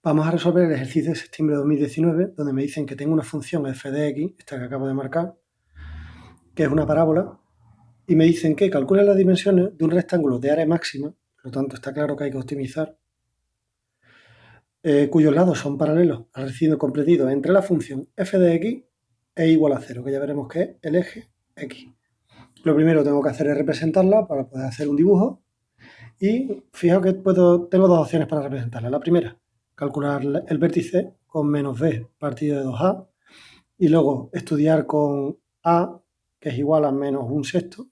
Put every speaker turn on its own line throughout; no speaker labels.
Vamos a resolver el ejercicio de septiembre de 2019, donde me dicen que tengo una función f de x, esta que acabo de marcar, que es una parábola, y me dicen que calcule las dimensiones de un rectángulo de área máxima, por lo tanto está claro que hay que optimizar, cuyos lados son paralelos al recibo comprendido entre la función f de x e igual a 0, que ya veremos que es el eje x. Lo primero que tengo que hacer es representarla para poder hacer un dibujo, y fijaos que tengo dos opciones para representarla. La primera, calcular el vértice con menos b partido de 2a, y luego estudiar con a, que es igual a menos un sexto,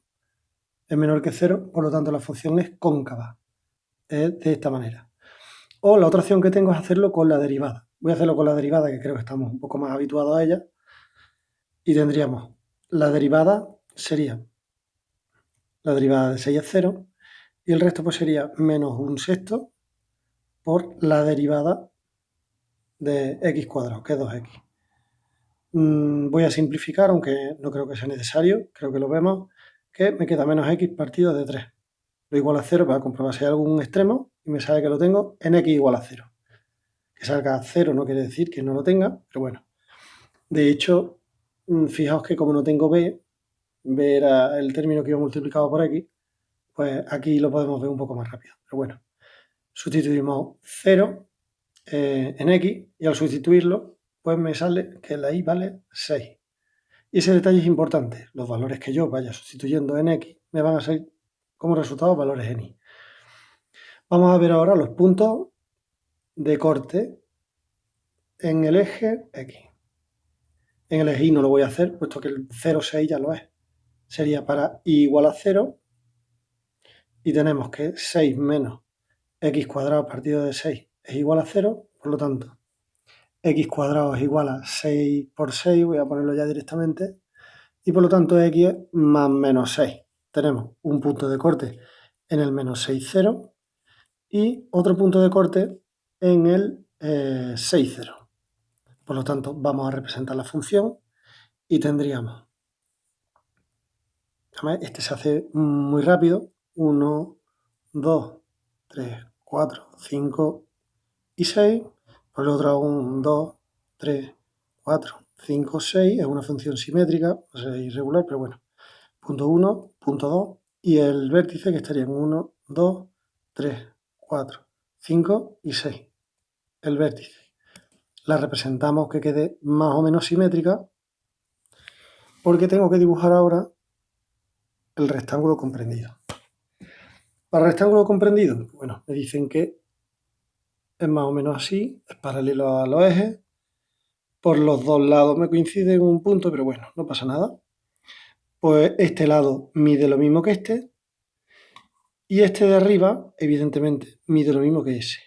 es menor que 0, por lo tanto la función es cóncava, es de esta manera. O la otra opción que tengo es hacerlo con la derivada. Voy a hacerlo con la derivada, que creo que estamos un poco más habituados a ella, y tendríamos la derivada sería la derivada de 6 es 0, y el resto pues sería menos un sexto por la derivada de x cuadrado, que es 2x. Voy a simplificar, aunque no creo que sea necesario, creo que lo vemos, que me queda menos x partido de 3. Lo igual a 0 para comprobar si hay algún extremo, y me sale que lo tengo en x igual a 0. Que salga a 0 no quiere decir que no lo tenga, pero bueno. De hecho, fijaos que como no tengo b era el término que iba multiplicado por x, pues aquí lo podemos ver un poco más rápido. Pero bueno, sustituimos 0 en x, y al sustituirlo, pues me sale que la y vale 6. Y ese detalle es importante. Los valores que yo vaya sustituyendo en x me van a salir como resultado valores en y. Vamos a ver ahora los puntos de corte en el eje x. En el eje y no lo voy a hacer, puesto que el 0, 6 ya lo es. Sería para y igual a 0, y tenemos que 6 menos x cuadrado partido de 6 es igual a 0, por lo tanto, x cuadrado es igual a 6 por 6, voy a ponerlo ya directamente, y por lo tanto x es más menos 6. Tenemos un punto de corte en el menos 6, 0, y otro punto de corte en el 6, 0. Por lo tanto, vamos a representar la función y tendríamos, este se hace muy rápido, 1, 2, 3, 4, 5 y 6. Por el otro, 1, 2, 3, 4, 5, 6. Es una función simétrica, o sea, irregular, pero bueno. Punto 1, punto 2, y el vértice que estaría en 1, 2, 3, 4, 5 y 6. El vértice. La representamos que quede más o menos simétrica, porque tengo que dibujar ahora el rectángulo comprendido. Para el rectángulo comprendido, bueno, me dicen que es más o menos así, es paralelo a los ejes. Por los dos lados me coincide en un punto, pero bueno, no pasa nada. Pues este lado mide lo mismo que este, y este de arriba, evidentemente, mide lo mismo que ese.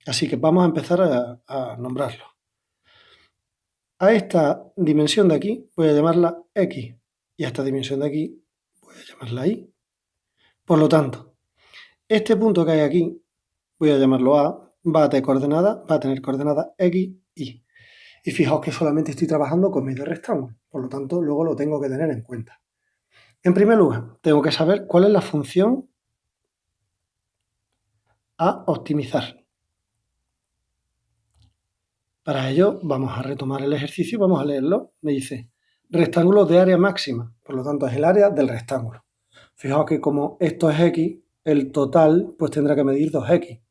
Así que vamos a empezar a nombrarlo. A esta dimensión de aquí voy a llamarla x, y a esta dimensión de aquí voy a llamarla y. Por lo tanto, este punto que hay aquí, voy a llamarlo a, va a tener coordenadas x, y. Y fijaos que solamente estoy trabajando con medio rectángulo, por lo tanto luego lo tengo que tener en cuenta. En primer lugar, tengo que saber cuál es la función a optimizar. Para ello vamos a retomar el ejercicio y vamos a leerlo. Me dice, rectángulo de área máxima, por lo tanto es el área del rectángulo. Fijaos que como esto es x, el total pues tendrá que medir 2x.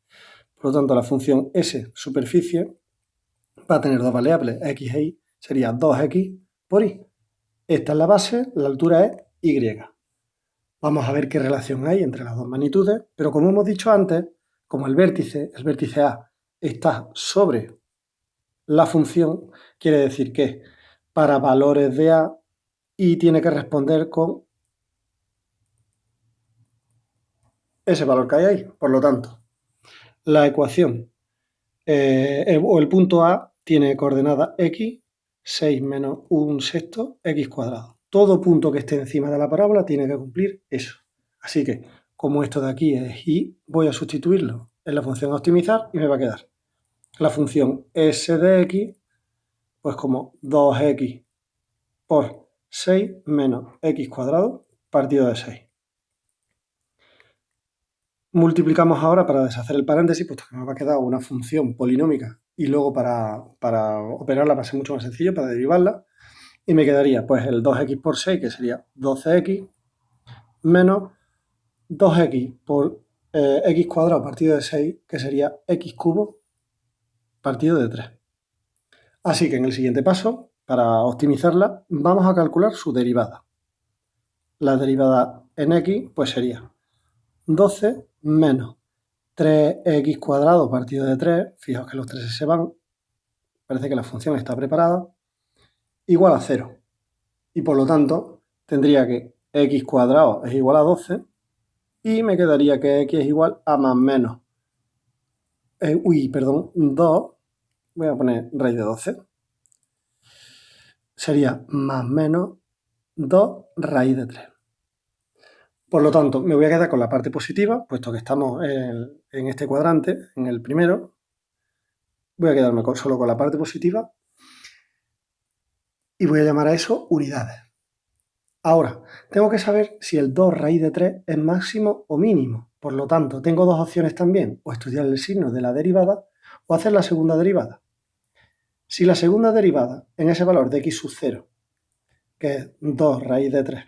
Por lo tanto, la función S, superficie, va a tener dos variables, x e y, sería 2x por y. Esta es la base, la altura es y. Vamos a ver qué relación hay entre las dos magnitudes, pero como hemos dicho antes, como el vértice A, está sobre la función, quiere decir que para valores de A, y tiene que responder con ese valor que hay ahí. Por lo tanto, la ecuación o el punto A tiene coordenada x, 6 menos un sexto, x cuadrado. Todo punto que esté encima de la parábola tiene que cumplir eso. Así que, como esto de aquí es y, voy a sustituirlo en la función optimizar y me va a quedar la función s de x, pues como 2x por 6 menos x cuadrado partido de 6. Multiplicamos ahora para deshacer el paréntesis, puesto que me va a quedar una función polinómica y luego para operarla va a ser mucho más sencillo, para derivarla, y me quedaría pues el 2x por 6, que sería 12x, menos 2x por x cuadrado partido de 6, que sería x cubo partido de 3. Así que en el siguiente paso, para optimizarla, vamos a calcular su derivada. La derivada en x pues sería 12 menos 3x cuadrado partido de 3, fijaos que los 3 se van, parece que la función está preparada, igual a 0. Y por lo tanto tendría que x cuadrado es igual a 12 y me quedaría que x es igual a más menos, 2, voy a poner raíz de 12, sería más menos 2 raíz de 3. Por lo tanto, me voy a quedar con la parte positiva, puesto que estamos en este cuadrante, en el primero. Voy a quedarme solo con la parte positiva y voy a llamar a eso unidades. Ahora, tengo que saber si el 2 raíz de 3 es máximo o mínimo. Por lo tanto, tengo dos opciones también, o estudiar el signo de la derivada o hacer la segunda derivada. Si la segunda derivada en ese valor de x sub 0, que es 2 raíz de 3,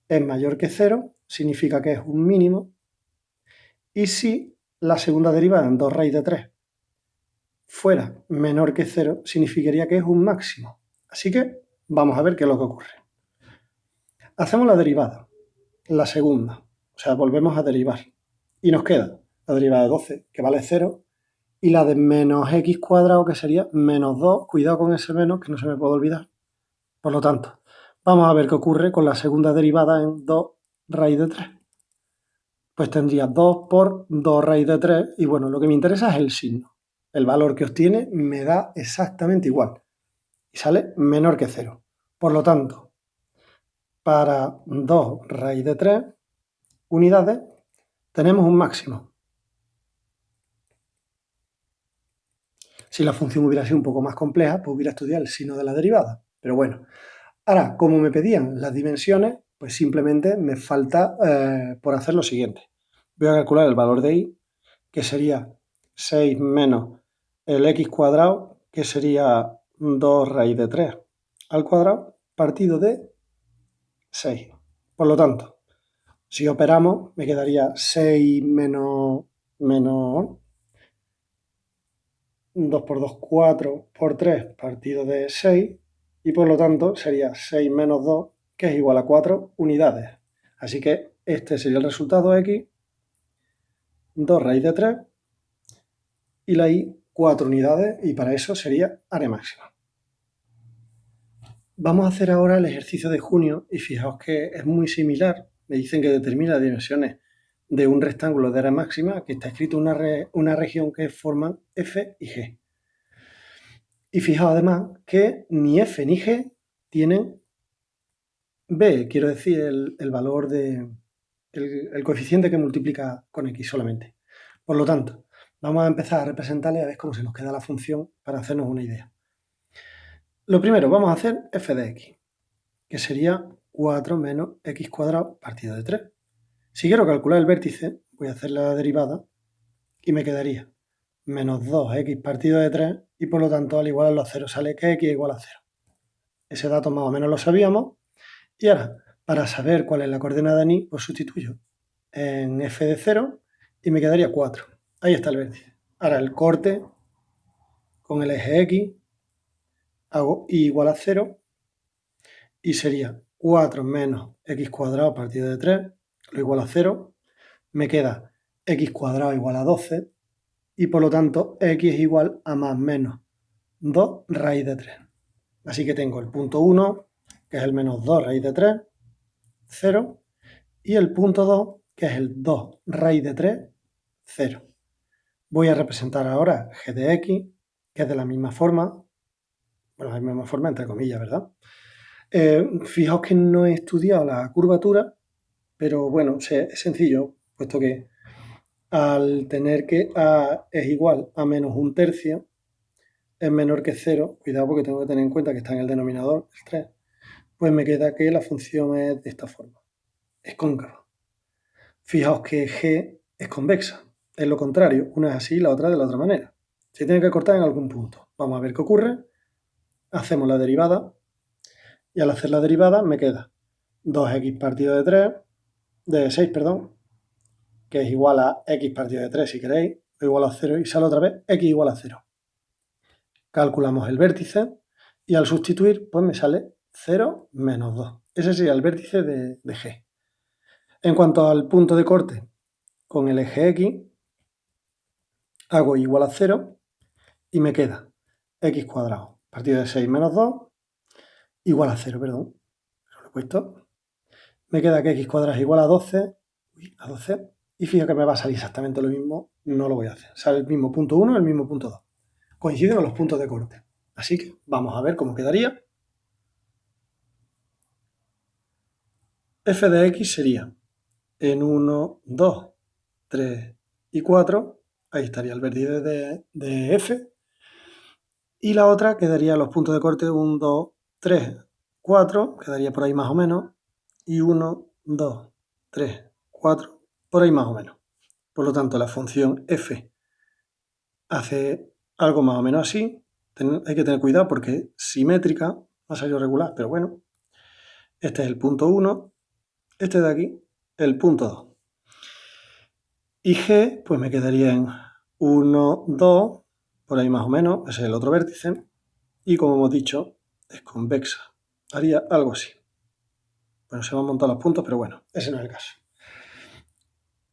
es mayor que 0, significa que es un mínimo. Y si la segunda derivada en 2 raíz de 3 fuera menor que 0, significaría que es un máximo. Así que vamos a ver qué es lo que ocurre. Hacemos la derivada, la segunda, o sea, volvemos a derivar. Y nos queda la derivada de 12, que vale 0, y la de menos x cuadrado, que sería menos 2. Cuidado con ese menos, que no se me puede olvidar. Por lo tanto, vamos a ver qué ocurre con la segunda derivada en 2 raíz de 3. Pues tendría 2 por 2 raíz de 3, y bueno, lo que me interesa es el signo. El valor que obtiene me da exactamente igual, y sale menor que 0. Por lo tanto, para 2 raíz de 3 unidades tenemos un máximo. Si la función hubiera sido un poco más compleja, pues hubiera estudiado el signo de la derivada. Pero bueno, ahora, como me pedían las dimensiones, pues simplemente me falta por hacer lo siguiente. Voy a calcular el valor de y, que sería 6 menos el x cuadrado, que sería 2 raíz de 3 al cuadrado, partido de 6. Por lo tanto, si operamos, me quedaría 6 menos 2 por 2, 4 por 3 partido de 6, y por lo tanto sería 6 menos 2, que es igual a 4 unidades. Así que este sería el resultado x, 2 raíz de 3, y la y 4 unidades, y para eso sería área máxima. Vamos a hacer ahora el ejercicio de junio, y fijaos que es muy similar. Me dicen que determina las dimensiones de un rectángulo de área máxima que está escrito en una región que forman F y G. Y fijaos además que ni F ni G tienen B, quiero decir el valor el coeficiente que multiplica con X solamente. Por lo tanto, vamos a empezar a representarle a ver cómo se nos queda la función para hacernos una idea. Lo primero, vamos a hacer f de x, que sería 4 menos x cuadrado partido de 3. Si quiero calcular el vértice, voy a hacer la derivada y me quedaría menos 2x partido de 3, y por lo tanto al igualar los ceros sale que x es igual a 0. Ese dato más o menos lo sabíamos. Y ahora, para saber cuál es la coordenada en y, pues sustituyo en f de 0 y me quedaría 4. Ahí está el vértice. Ahora el corte con el eje x, hago y igual a 0, y sería 4 menos x cuadrado partido de 3, lo igual a 0. Me queda x cuadrado igual a 12, y por lo tanto x es igual a más menos 2 raíz de 3. Así que tengo el punto 1, que es el menos 2 raíz de 3, 0, y el punto 2, que es el 2 raíz de 3, 0. Voy a representar ahora g de x, que es de la misma forma, bueno, la misma forma entre comillas, ¿verdad? Fijaos que no he estudiado la curvatura, pero bueno, es sencillo, puesto que al tener que a es igual a menos un tercio, es menor que 0, cuidado porque tengo que tener en cuenta que está en el denominador, el 3, pues me queda que la función es de esta forma, es cóncava. Fijaos que g es convexa, es lo contrario, una es así y la otra de la otra manera. Se tiene que cortar en algún punto. Vamos a ver qué ocurre. Hacemos la derivada y al hacer la derivada me queda 2x partido de 3, de 6, perdón, que es igual a x partido de 3 si queréis, o igual a 0 y sale otra vez x igual a 0. Calculamos el vértice y al sustituir pues me sale 0 menos 2. Ese sería el vértice de G. En cuanto al punto de corte con el eje X, hago igual a 0 y me queda x cuadrado partido de 6 menos 2 igual a 0, perdón. Lo he puesto. Me queda que x cuadrado es igual a 12, y fíjate que me va a salir exactamente lo mismo, no lo voy a hacer. Sale el mismo punto 1 y el mismo punto 2. Coinciden los puntos de corte. Así que vamos a ver cómo quedaría. F de x sería en 1, 2, 3 y 4. Ahí estaría el vértice de F. Y la otra quedaría los puntos de corte 1, 2, 3, 4. Quedaría por ahí más o menos. Y 1, 2, 3, 4. Por ahí más o menos. Por lo tanto, la función f hace algo más o menos así. Hay que tener cuidado porque es simétrica, va a salir regular, pero bueno. Este es el punto 1, este de aquí, el punto 2. Y g, pues me quedaría en 1, 2, por ahí más o menos, ese es el otro vértice. Y como hemos dicho, es convexa. Haría algo así. Bueno, se me han montado los puntos, pero bueno, ese no es el caso.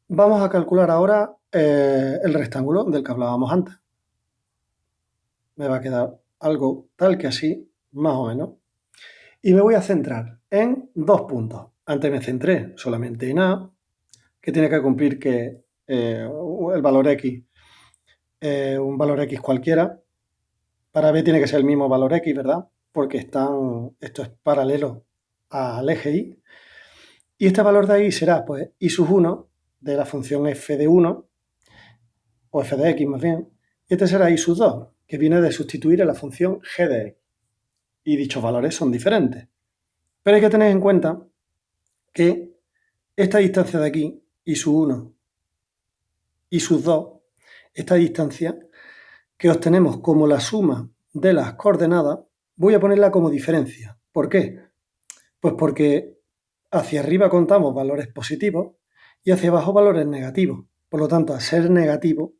Vamos a calcular ahora el rectángulo del que hablábamos antes. Me va a quedar algo tal que así, más o menos. Y me voy a centrar en dos puntos. Antes me centré solamente en A, que tiene que cumplir que el valor X, un valor X cualquiera. Para B tiene que ser el mismo valor X, ¿verdad? Porque esto es paralelo al eje Y. Y este valor de ahí será, pues, Y sub 1 de la función f de 1, o f de x más bien. Y este será Y sub 2, que viene de sustituir a la función g de x. Y dichos valores son diferentes. Pero hay que tener en cuenta que esta distancia de aquí, Y sub 1, Y sub 2, esta distancia que obtenemos como la suma de las coordenadas, voy a ponerla como diferencia. ¿Por qué? Pues porque hacia arriba contamos valores positivos y hacia abajo valores negativos. Por lo tanto, al ser negativo,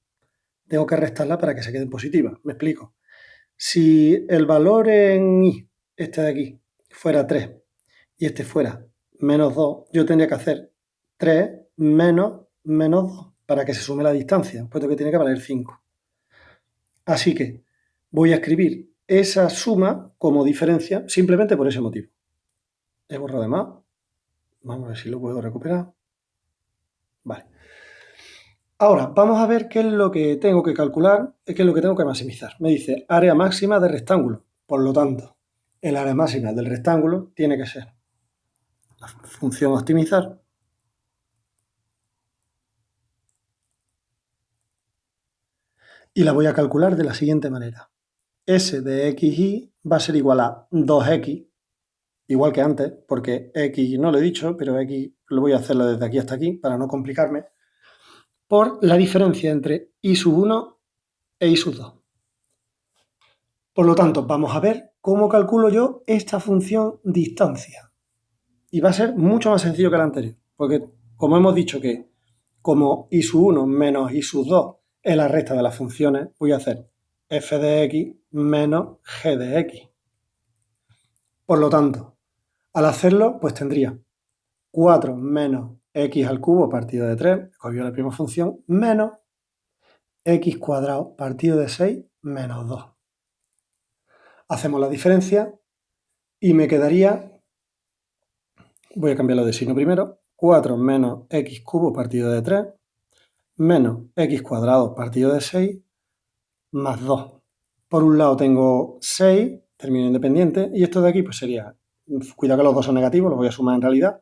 tengo que restarla para que se queden positivas. Me explico. Si el valor en Y, este de aquí, fuera 3 y este fuera menos 2, yo tendría que hacer 3 menos 2 para que se sume la distancia, puesto que tiene que valer 5. Así que voy a escribir esa suma como diferencia simplemente por ese motivo. He borrado de más. Vamos a ver si lo puedo recuperar. Vale. Ahora, vamos a ver qué es lo que tengo que calcular, qué es lo que tengo que maximizar. Me dice área máxima de rectángulo. Por lo tanto, el área máxima del rectángulo tiene que ser la función optimizar y la voy a calcular de la siguiente manera. S de xy va a ser igual a 2x, igual que antes, porque x no lo he dicho, pero x lo voy a hacerlo desde aquí hasta aquí para no complicarme, por la diferencia entre y sub 1 e y sub 2. Por lo tanto, vamos a ver cómo calculo yo esta función distancia. Y va a ser mucho más sencillo que la anterior, porque como hemos dicho que como y sub 1 menos y sub 2 es la resta de las funciones, voy a hacer f de x menos g de x. Por lo tanto, al hacerlo, pues tendría 4 menos x al cubo partido de 3, escogió la primera función, menos x cuadrado partido de 6 menos 2. Hacemos la diferencia y me quedaría, voy a cambiarlo de signo primero, 4 menos x cubo partido de 3 menos x cuadrado partido de 6 más 2. Por un lado tengo 6, término independiente, y esto de aquí pues sería, cuidado que los dos son negativos, los voy a sumar en realidad,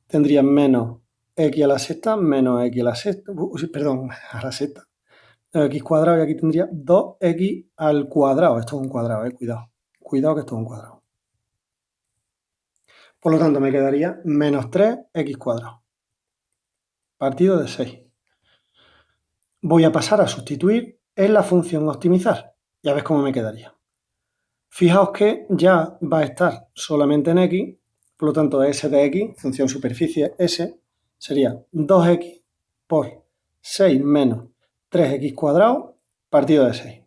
tendría menos x a la sexta menos x a la sexta, perdón, a la sexta, x cuadrado, y aquí tendría 2x al cuadrado. Esto es un cuadrado, cuidado que esto es un cuadrado. Por lo tanto me quedaría menos 3x cuadrado partido de 6. Voy a pasar a sustituir es la función optimizar. Ya ves cómo me quedaría. Fijaos que ya va a estar solamente en x, por lo tanto s de x, función superficie s, sería 2x por 6 menos 3x cuadrado partido de 6.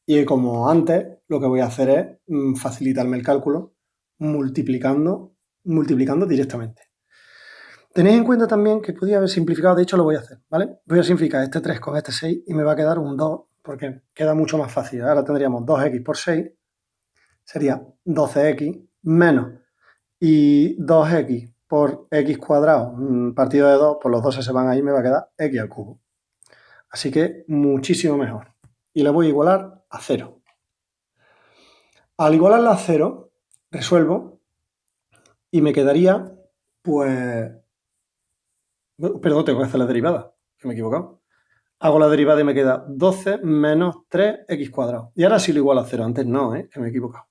Y como antes, lo que voy a hacer es facilitarme el cálculo multiplicando directamente. Tenéis en cuenta también que podía haber simplificado, de hecho lo voy a hacer, ¿vale? Voy a simplificar este 3 con este 6 y me va a quedar un 2 porque queda mucho más fácil. Ahora tendríamos 2x por 6, sería 12x menos y 2x por x cuadrado partido de 2, pues los 2 se van ahí y me va a quedar x al cubo. Así que muchísimo mejor. Y le voy a igualar a 0. Al igualarla a 0, resuelvo y me quedaría, pues... Perdón, tengo que hacer la derivada, que me he equivocado. Hago la derivada y me queda 12 menos 3x cuadrado. Y ahora sí lo igualo a 0, antes no, que me he equivocado.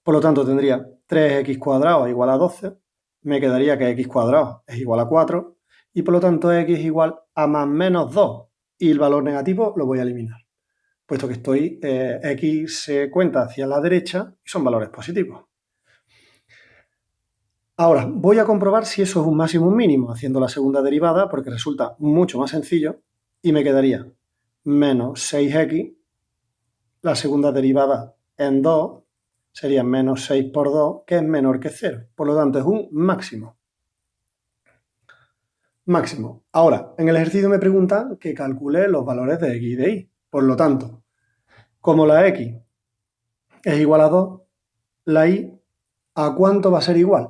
Por lo tanto, tendría 3x cuadrado igual a 12, me quedaría que x cuadrado es igual a 4, y por lo tanto x es igual a más menos 2, y el valor negativo lo voy a eliminar, puesto que x se cuenta hacia la derecha y son valores positivos. Ahora, voy a comprobar si eso es un máximo o un mínimo, haciendo la segunda derivada, porque resulta mucho más sencillo, y me quedaría menos 6x, la segunda derivada en 2, sería menos 6 por 2, que es menor que 0. Por lo tanto, es un máximo. Máximo. Ahora, en el ejercicio me preguntan que calcule los valores de x y de y. Por lo tanto, como la x es igual a 2, la y, ¿a cuánto va a ser igual?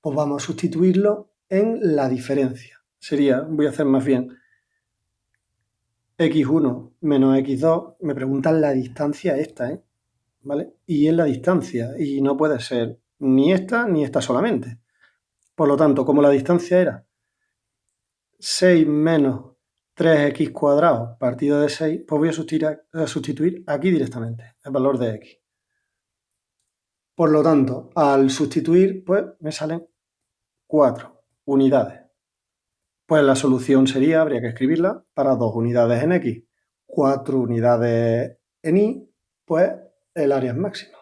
Pues vamos a sustituirlo en la diferencia. Sería, voy a hacer más bien, x1 menos x2, me preguntan la distancia esta, ¿vale? Y es la distancia, y no puede ser ni esta solamente. Por lo tanto, como la distancia era 6 menos 3x cuadrado partido de 6, pues voy a sustituir aquí directamente el valor de x. Por lo tanto, al sustituir, pues me salen 4 unidades. Pues la solución sería, habría que escribirla, para 2 unidades en x, 4 unidades en y, pues el área es máxima.